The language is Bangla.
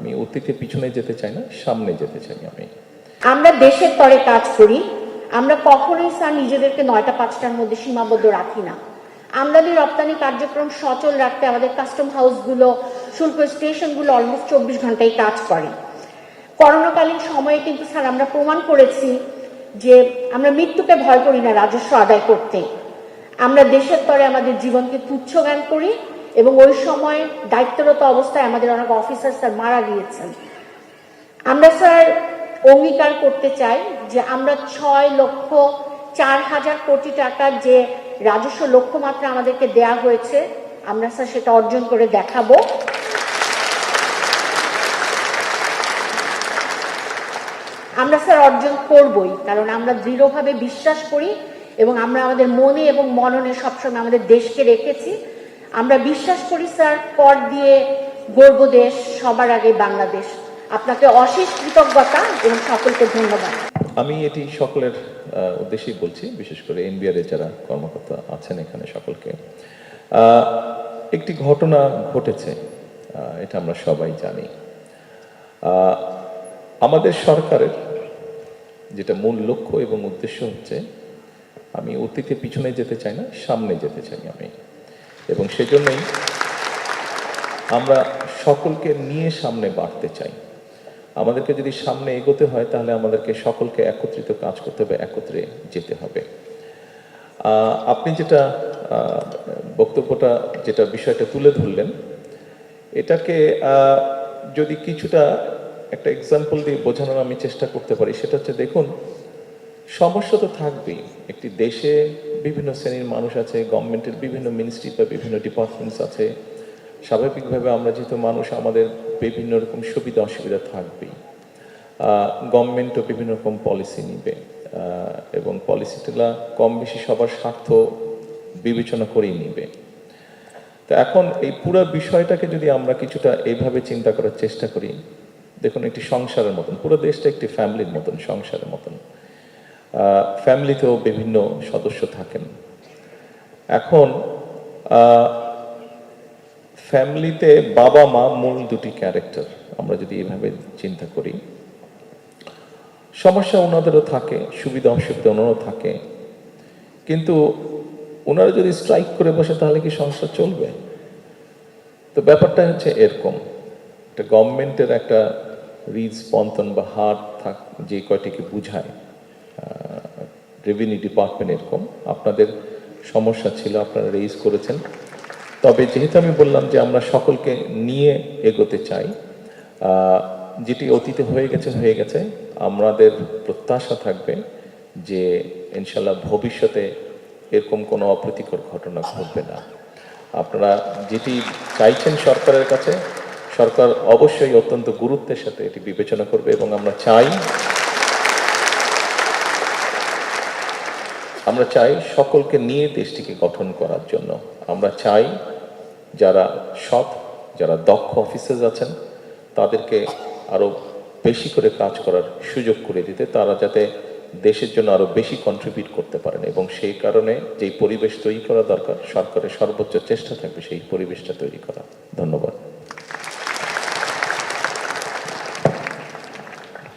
আমি অতীতে পিছনে যেতে চাই না, সামনে যেতে চাই। আমরা দেশের তরে কাজ করি। আমরা কখনোই স্যার নিজেদেরকে 9টা 5টার মধ্যে সীমাবদ্ধ রাখি না। আমদানি রপ্তানি কার্যক্রম সচল রাখতে আমাদের কাস্টম হাউসগুলো, শুল্ক স্টেশনগুলো অলমোস্ট 24 ঘন্টায় কাজ করে। করোনাকালীন সময়ে কিন্তু স্যার আমরা প্রমাণ করেছি যে আমরা মৃত্যুকে ভয় করি না রাজস্ব আদায় করতে। আমরা দেশের তরে আমাদের জীবনকে তুচ্ছ জ্ঞান করি এবং ওই সময় দায়িত্বরত অবস্থায় আমাদের অনেক অফিসার স্যার মারা গিয়েছেন। আমরা স্যার অঙ্গীকার করতে চাই যে আমরা 6,04,000 কোটি টাকার যে রাজস্ব লক্ষ্যমাত্রা আমাদেরকে দেয়া হয়েছে, আমরা স্যার সেটা অর্জন করে দেখাবো। আমরা স্যার অর্জন করবই, কারণ আমরা দৃঢ়ভাবে বিশ্বাস করি এবং আমরা আমাদের মনে এবং মননে সবসময় আমাদের দেশকে রেখেছি। আমরা বিশ্বাস করি স্যার, কর দিয়ে গর্ব দেশ, সবার আগে বাংলাদেশ। আপনাকে অশেষ কৃতজ্ঞতা এবং সকলকে ধন্যবাদ। আমি এটি সকলের উদ্দেশ্যেই বলছি, বিশেষ করে এনবিআর এর যারা কর্মকর্তা আছেন এখানে সকলকে। একটি ঘটনা ঘটেছে, এটা আমরা সবাই জানি। আমাদের সরকারের যেটা মূল লক্ষ্য এবং উদ্দেশ্য হচ্ছে, আমি অতীতে পিছনে যেতে চাই না, সামনে যেতে চাই এবং সেজন্যই আমরা সকলকে নিয়ে সামনে বাড়তে চাই। আমাদেরকে যদি সামনে এগোতে হয় তাহলে আমাদেরকে সকলকে একত্রিত কাজ করতে হবে, একত্রে যেতে হবে। আপনি যেটা বক্তব্যটা যেটা বিষয়টা তুলে ধরলেন, এটাকে যদি কিছুটা একটা এক্সাম্পল দিয়ে বোঝানোর আমি চেষ্টা করতে পারি, সেটা হচ্ছে, দেখুন, সমস্যা তো থাকবেই। একটি দেশে বিভিন্ন শ্রেণীর মানুষ আছে, গভর্নমেন্টের বিভিন্ন মিনিস্ট্রি বা বিভিন্ন ডিপার্টমেন্টস আছে। স্বাভাবিকভাবে আমরা যেহেতু মানুষ, আমাদের বিভিন্ন রকম সুবিধা অসুবিধা থাকবেই। গভর্নমেন্টও বিভিন্ন রকম পলিসি নিবে এবং পলিসিগুলা কম বেশি সবার স্বার্থ বিবেচনা করেই নিবে। তো এখন এই পুরো বিষয়টাকে যদি আমরা কিছুটা এইভাবে চিন্তা করার চেষ্টা করি, দেখুন, একটি সংসারের মতন, পুরো দেশটা একটি ফ্যামিলির মতন, সংসারের মতন। ফ্যামিলিতেও বিভিন্ন সদস্য থাকেন। এখন ফ্যামিলিতে বাবা মা মূল দুটি ক্যারেক্টার। আমরা যদি এইভাবে চিন্তা করি, সমস্যা ওনাদেরও থাকে, সুবিধা অসুবিধা ওনারও থাকে, কিন্তু ওনারা যদি স্ট্রাইক করে বসে তাহলে কি সংসার চলবে? তো ব্যাপারটা হচ্ছে এরকম, একটা গভর্নমেন্টের একটা রিজ স্পন্দন বা হার যে কয়টিকে বুঝায়, রেভিনিউ ডিপার্টমেন্ট এরকম। আপনাদের সমস্যা ছিল, আপনারা রেইজ করেছেন। তবে যেহেতু আমি বললাম যে আমরা সকলকে নিয়ে এগোতে চাই, যেটি অতীতে হয়ে গেছে, আমাদের প্রত্যাশা থাকবে যে ইনশাল্লাহ ভবিষ্যতে এরকম কোনো অপ্রীতিকর ঘটনা ঘটবে না। আপনারা যেটি চাইছেন সরকারের কাছে, সরকার অবশ্যই অত্যন্ত গুরুত্বের সাথে এটি বিবেচনা করবে এবং আমরা চাই সকলকে নিয়ে দেশটিকে গঠন করার জন্য। আমরা চাই যারা সৎ, যারা দক্ষ অফিসার্স আছেন, তাদেরকে আরো বেশি করে কাজ করার সুযোগ করে দিতে, তারা যাতে দেশের জন্য আরো বেশি কন্ট্রিবিউট করতে পারেন। এবং সেই কারণে যেই পরিবেশ তৈরি করা দরকার, সরকারের সর্বোচ্চ চেষ্টা থাকবে সেই পরিবেশটা তৈরি করা। ধন্যবাদ।